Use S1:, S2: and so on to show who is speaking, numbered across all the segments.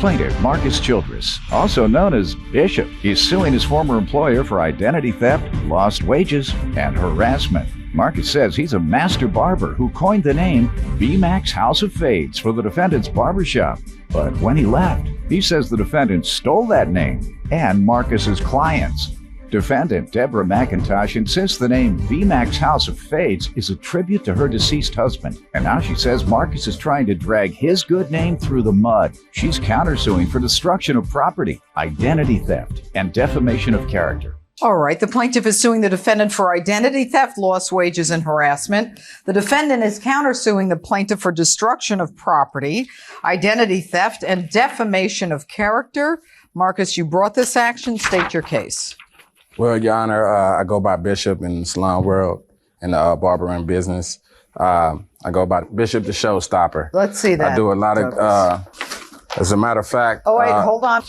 S1: Plaintiff Marcus Childress, also known as Bishop, is suing his former employer for identity theft, lost wages, and harassment. Marcus says he's a master barber who coined the name BMAC's House of Fades for the defendant's barbershop. But when he left, he says the defendant stole that name and Marcus's clients. Defendant Deborah McIntosh insists the name BMAC's House of Fades is a tribute to her deceased husband, and now she says Marcus is trying to drag his good name through the mud. She's countersuing for destruction of property, identity theft, and defamation of character.
S2: All right. The plaintiff is suing the defendant for identity theft, lost wages, and harassment. The defendant is countersuing the plaintiff for destruction of property, identity theft, and defamation of character. Marcus, you brought this action. State your case.
S3: Well, Your Honor, I go by Bishop in the salon world and the barbering business. I go by Bishop the Showstopper.
S2: Let's see that.
S3: I do a lot of, as a matter of fact.
S2: Oh, wait, hold on.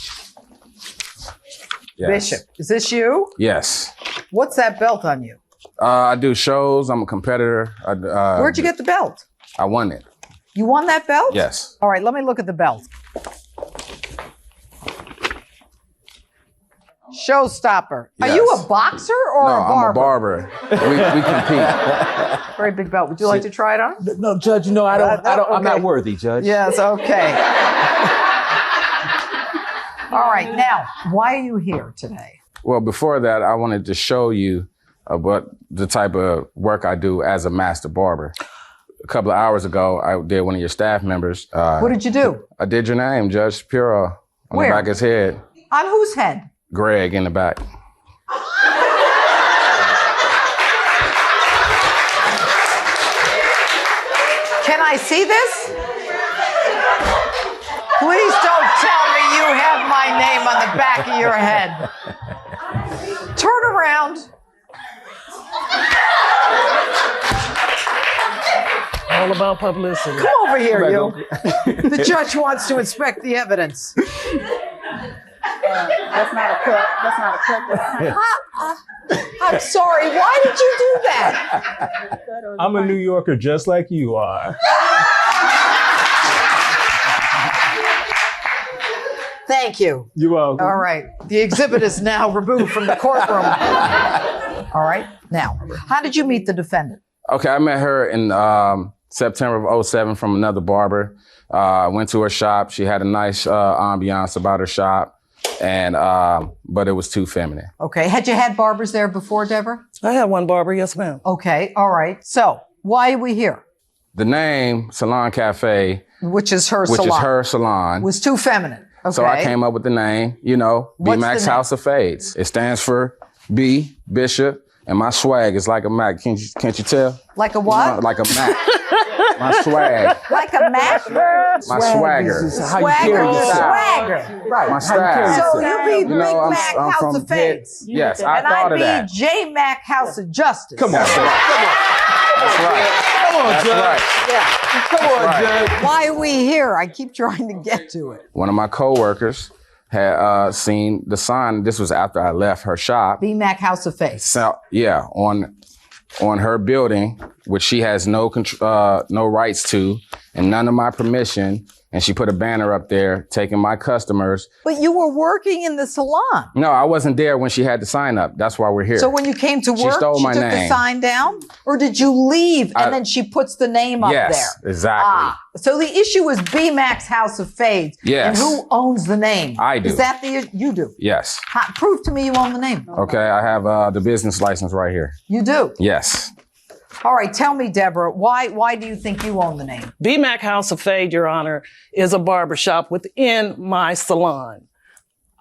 S3: Yes.
S2: Bishop, is this you?
S3: Yes.
S2: What's that belt on you?
S3: I do shows. I'm a competitor.
S2: Where'd you get the belt?
S3: I won it.
S2: You won that belt?
S3: Yes.
S2: All right, let me look at the belt. Showstopper.
S3: Yes.
S2: Are you a boxer or a barber?
S3: I'm a barber. We compete.
S2: Very big belt. Would you like to try it on?
S4: No, Judge, no, I don't. I'm not worthy, Judge.
S2: Yes, okay. All right, now, why are you here today?
S3: Well, before that, I wanted to show you what the type of work I do as a master barber. A couple of hours ago, I did one of your staff members.
S2: What did you do?
S3: I did your name, Judge Pirro, on
S2: Where?
S3: the back of his head.
S2: On whose head?
S3: Greg in the back.
S2: Can I see this? Please don't tell me you have my name on the back of your head. Turn around.
S4: All about publicity.
S2: Come over here, you. The judge wants to inspect the evidence.
S5: That's not a cut. That's not a cut.
S2: I'm sorry. Why did you do that?
S4: I'm a New Yorker just like you are.
S2: Thank you.
S4: You're welcome.
S2: All right. The exhibit is now removed from the courtroom. All right. Now, how did you meet the defendant?
S3: Okay, I met her in September of 2007 from another barber. I went to her shop. She had a nice ambiance about her shop. And, but it was too feminine.
S2: Okay. Had you had barbers there before, Deborah?
S6: I had one barber, yes, ma'am.
S2: Okay. All right. So why are we here?
S3: The name Salon Cafe,
S2: Which is her
S3: salon,
S2: was too feminine. Okay.
S3: So I came up with the name,
S2: What's
S3: BMAC's
S2: the name?
S3: House of Fades. It stands for B, Bishop, and my swag is like a Mac. Can't you tell?
S2: Like a what?
S3: Like a Mac. My swag.
S2: Like a Mac?
S3: My swagger.
S4: Is how you carry yourself.
S2: Swagger.
S4: Right.
S3: My style.
S2: So you be Big Mac
S3: I'm
S2: House
S3: from
S2: of Fades.
S3: Yes, I
S2: And
S3: thought of
S2: I
S3: that.
S2: be J Mac House of Justice.
S4: Come on,
S3: That's
S4: Judge.
S3: right.
S4: Come on,
S3: That's
S4: Judge.
S3: right.
S2: Yeah.
S4: Come on,
S3: right.
S4: Judge.
S2: Why are we here? I keep trying to get to it.
S3: One of my coworkers had seen the sign. This was after I left her shop.
S2: B Mac House of Fades.
S3: So, yeah, on her building, which she has no rights to, and none of my permission. And she put a banner up there taking my customers.
S2: But you were working in the salon.
S3: No, I wasn't there when she had the sign up. That's why we're here.
S2: So when you came to work,
S3: She stole my
S2: took the
S3: name.
S2: sign down? Or did you leave and then she puts the name up there?
S3: Yes, exactly.
S2: So the issue is B Mac's House of Fades.
S3: Yes.
S2: And who owns the name?
S3: I do.
S2: Is that you do?
S3: Yes.
S2: Prove to me you own the name.
S3: Okay, I have the business license right here.
S2: You do?
S3: Yes.
S2: All right, tell me, Deborah, why do you think you own the name?
S6: BMAC House of Fade, Your Honor, is a barbershop within my salon.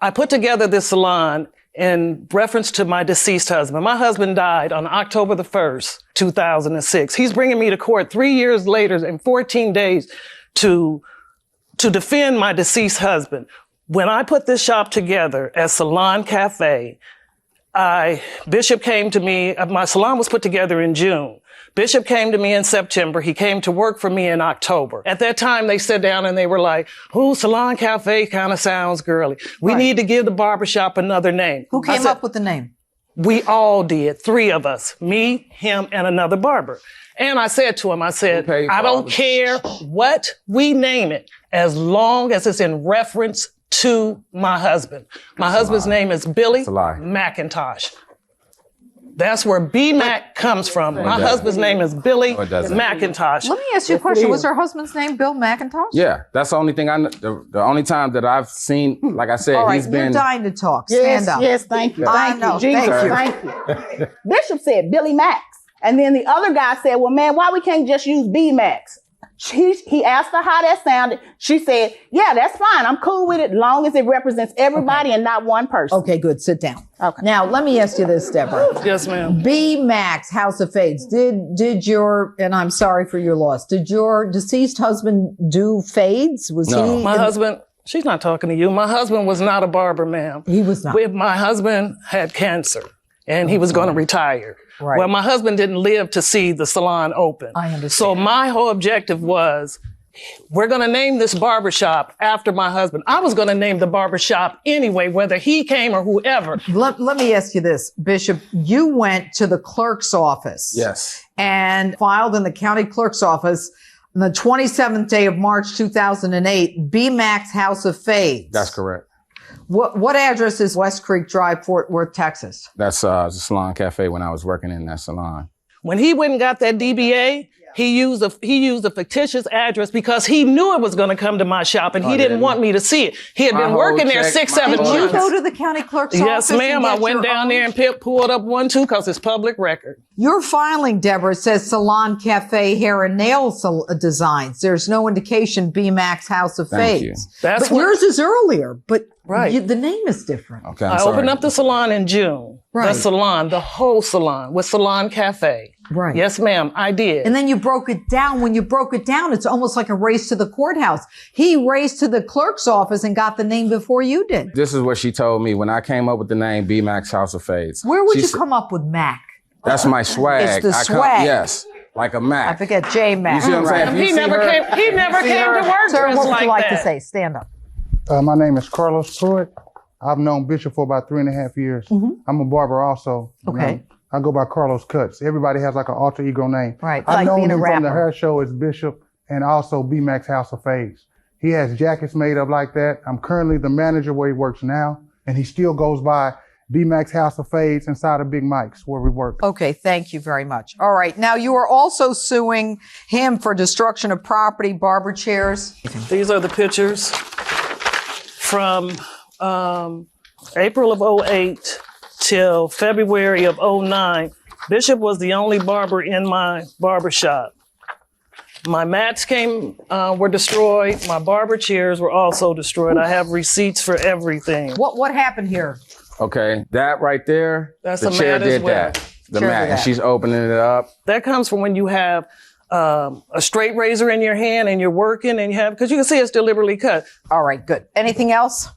S6: I put together this salon in reference to my deceased husband. My husband died on October the 1st, 2006. He's bringing me to court 3 years later in 14 days to defend my deceased husband. When I put this shop together as Salon Cafe, Bishop came to me. My salon was put together in June. Bishop came to me in September. He came to work for me in October. At that time, they sat down and they were like, Salon Cafe kind of sounds girly. We need to give the barbershop another name.
S2: Who came up with the name?
S6: We all did, 3 of us, me, him, and another barber. And I said to him, I said, I don't care what we name it, as long as it's in reference to my husband. My husband's name is Billy McIntosh. That's where B-Mac comes from. My husband's name is Billy McIntosh.
S2: Let me ask you a question. Was her husband's name Bill McIntosh?
S3: Yeah, that's the only thing I know. The only time that I've seen, like I said,
S2: All right,
S3: he's been.
S2: You're dying to talk.
S5: Yes,
S2: Stand up.
S5: yes, thank you. Thank you, Jesus,
S2: Thank you.
S5: thank you. Bishop said Billy Max. And then the other guy said, well, man, why we can't just use B-Max? He asked her how that sounded. She said, yeah, that's fine. I'm cool with it as long as it represents everybody and not one person.
S2: Okay, good. Sit down.
S5: Okay.
S2: Now, let me ask you this, Deborah.
S6: Yes, ma'am.
S2: B-Max, House of Fades, did your, and I'm sorry for your loss, did your deceased husband do fades? Was he?
S6: My husband, she's not talking to you. My husband was not a barber, ma'am.
S2: He was not.
S6: My husband had cancer and he was going to retire.
S2: Right.
S6: Well, my husband didn't live to see the salon open.
S2: I understand.
S6: So my whole objective was, we're going to name this barbershop after my husband. I was going to name the barbershop anyway, whether he came or whoever.
S2: Let me ask you this, Bishop. You went to the clerk's office.
S3: Yes.
S2: And filed in the county clerk's office on the 27th day of March, 2008, B-Max House of Fades.
S3: That's correct.
S2: What address is West Creek Drive, Fort Worth, Texas?
S3: That's the salon cafe when I was working in that salon.
S6: When he went and got that DBA, he used a fictitious address because he knew it was going to come to my shop and he didn't want me to see it. He had been working there 6-7 months.
S2: Did you go to the county clerk's office?
S6: Yes, ma'am. I went down there and pulled up 1, 2 because it's public record.
S2: Your filing, Deborah, says Salon Cafe Hair and Nail Designs. There's no indication B-Max House of
S3: Thank you.
S2: Fades.
S6: That's
S2: But yours is earlier, but
S6: Right.
S2: the name is different.
S3: Okay,
S6: I opened up the salon in June.
S2: Right.
S6: The salon, the whole salon with Salon Cafe.
S2: Right.
S6: Yes, ma'am, I did.
S2: And then you broke it down. When you broke it down, it's almost like a race to the courthouse. He raced to the clerk's office and got the name before you did.
S3: This is what she told me when I came up with the name B-Max House of Fades.
S2: Where would
S3: She
S2: you
S3: said-
S2: come up with Mac?
S3: That's my swag.
S2: It's the swag.
S3: Yes, like a Mac.
S2: I forget J Mac.
S3: You see what I'm saying? If you
S6: He
S3: see
S6: never
S3: her-
S6: came. He never came to work
S2: Sir,
S6: dressed
S2: what would
S6: like
S2: you like
S6: that.
S2: to say? Stand up.
S7: My name is Carlos Pruitt. I've known Bishop for about 3.5 years. I'm a barber also.
S2: Okay.
S7: I go by Carlos Cuts. Everybody has like an alter ego name.
S2: Right,
S7: I've
S2: like
S7: known
S2: being a
S7: him from the
S2: rapper.
S7: hair show as Bishop and also B-Max House of Fades. He has jackets made up like that. I'm currently the manager where he works now, and he still goes by B-Max House of Fades inside of Big Mike's where we work.
S2: Okay, thank you very much. All right, now you are also suing him for destruction of property, barber chairs.
S6: These are the pictures from April of 08 till February of 09. Bishop was the only barber in my barbershop. My mats were destroyed. My barber chairs were also destroyed. I have receipts for everything.
S2: What happened here?
S3: Okay, that right there,
S6: That's
S3: the
S6: a
S3: chair
S6: mat as
S3: did
S6: well.
S3: that. The
S2: Chair
S3: mat,
S2: did
S3: and
S2: that.
S3: she's opening it up.
S6: That comes from when you have a straight razor in your hand and you're working and because you can see it's deliberately cut.
S2: All right, good. Anything else?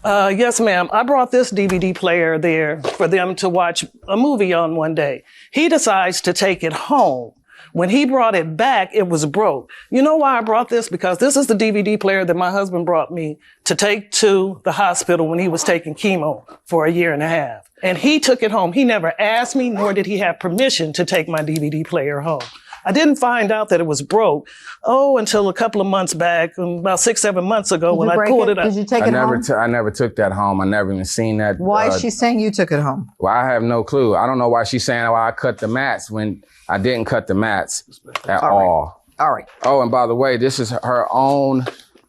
S6: Yes, ma'am. I brought this DVD player there for them to watch a movie on one day. He decides to take it home. When he brought it back, it was broke. You know why I brought this? Because this is the DVD player that my husband brought me to take to the hospital when he was taking chemo for 1.5 years. And he took it home. He never asked me, nor did he have permission to take my DVD player home. I didn't find out that it was broke, until a couple of months back, about 6-7 months ago when I pulled it up.
S2: Did you take
S3: I
S2: it home?
S3: never took that home. I never even seen that.
S2: Why is she saying you took it home?
S3: Well, I have no clue. I don't know why she's saying why I cut the mats when I didn't cut the mats at all.
S2: All right.
S3: Oh, and by the way, this is her own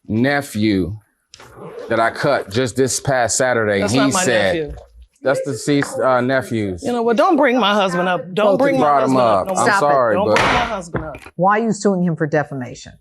S3: nephew that I cut just this past Saturday.
S6: That's
S3: He
S6: not my
S3: said,
S6: nephew.
S3: That's the deceased nephews.
S6: You know what? Don't bring my husband up. Don't bring my
S3: brought him
S6: husband
S3: up.
S6: up. No
S3: I'm
S6: more.
S2: Stop it.
S3: sorry,
S6: Don't
S3: but
S6: bring my husband up.
S2: Why are you suing him for defamation?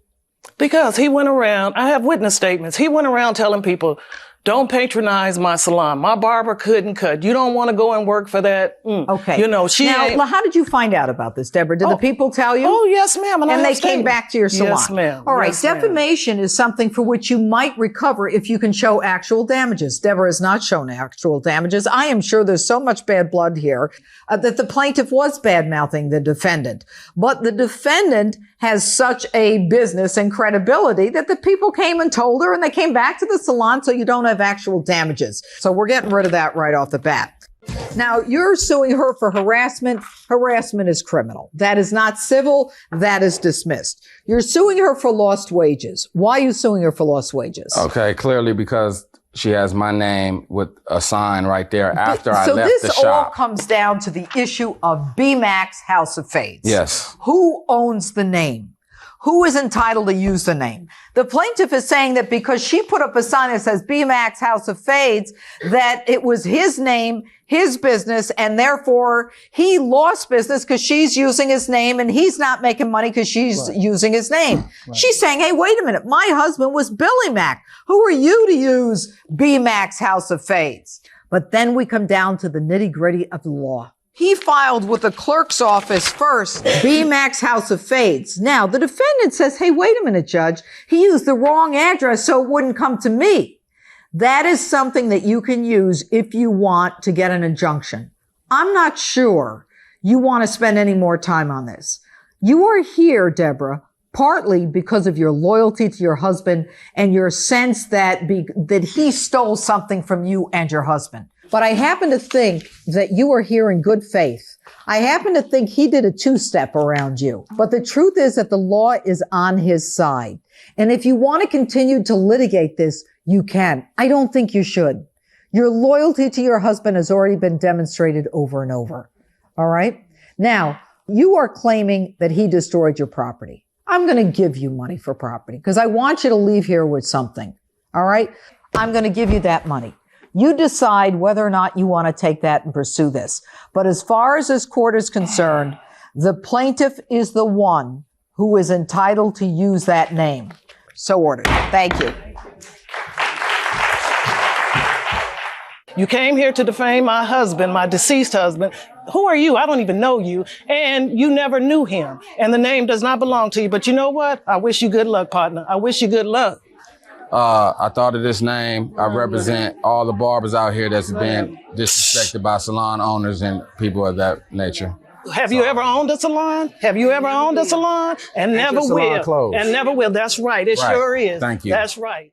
S6: Because he went around, I have witness statements. He went around telling people, don't patronize my salon. My barber couldn't cut. You don't want to go and work for that.
S2: Okay.
S6: You know, she ain't.
S2: Now, how did you find out about this, Deborah? Did the people tell you?
S6: Oh, yes, ma'am.
S2: And
S6: I
S2: they
S6: have
S2: came
S6: statements.
S2: back to your salon.
S6: Yes, ma'am.
S2: All right.
S6: Yes, ma'am.
S2: Defamation is something for which you might recover if you can show actual damages. Deborah has not shown actual damages. I am sure there's so much bad blood here that the plaintiff was bad-mouthing the defendant. But the defendant has such a business and credibility that the people came and told her and they came back to the salon, so you don't have actual damages. So we're getting rid of that right off the bat. Now, you're suing her for harassment. Harassment is criminal. That is not civil. That is dismissed. You're suing her for lost wages. Why are you suing her for lost wages?
S3: Okay, clearly because she has my name with a sign right there after I left the
S2: So this all
S3: shop.
S2: comes down to the issue of BMAX House of Fades.
S3: Yes.
S2: Who owns the name? Who is entitled to use the name? The plaintiff is saying that because she put up a sign that says BMAX House of Fades, that it was his name, his business, and therefore he lost business because she's using his name and he's not making money because she's using his name. She's saying, hey, wait a minute. My husband was Billy Mack. Who are you to use BMAX House of Fades? But then we come down to the nitty gritty of the law. He filed with the clerk's office first, BMAX House of Fades. Now, the defendant says, hey, wait a minute, Judge. He used the wrong address so it wouldn't come to me. That is something that you can use if you want to get an injunction. I'm not sure you want to spend any more time on this. You are here, Deborah, partly because of your loyalty to your husband and your sense that he stole something from you and your husband. But I happen to think that you are here in good faith. I happen to think he did a two-step around you. But the truth is that the law is on his side. And if you want to continue to litigate this, you can. I don't think you should. Your loyalty to your husband has already been demonstrated over and over. All right? Now, you are claiming that he destroyed your property. I'm going to give you money for property because I want you to leave here with something. All right? I'm going to give you that money. You decide whether or not you want to take that and pursue this. But as far as this court is concerned, the plaintiff is the one who is entitled to use that name. So ordered. Thank you.
S6: You came here to defame my husband, my deceased husband. Who are you? I don't even know you. And you never knew him. And the name does not belong to you. But you know what? I wish you good luck, partner. I wish you good luck.
S3: I thought of this name. I represent all the barbers out here that's been disrespected by salon owners and people of that nature.
S6: Have you ever owned a salon? Have you ever owned a salon? And never
S3: salon
S6: will.
S3: closed.
S6: And never will. That's right. It
S3: Right.
S6: sure is.
S3: Thank you.
S6: That's right.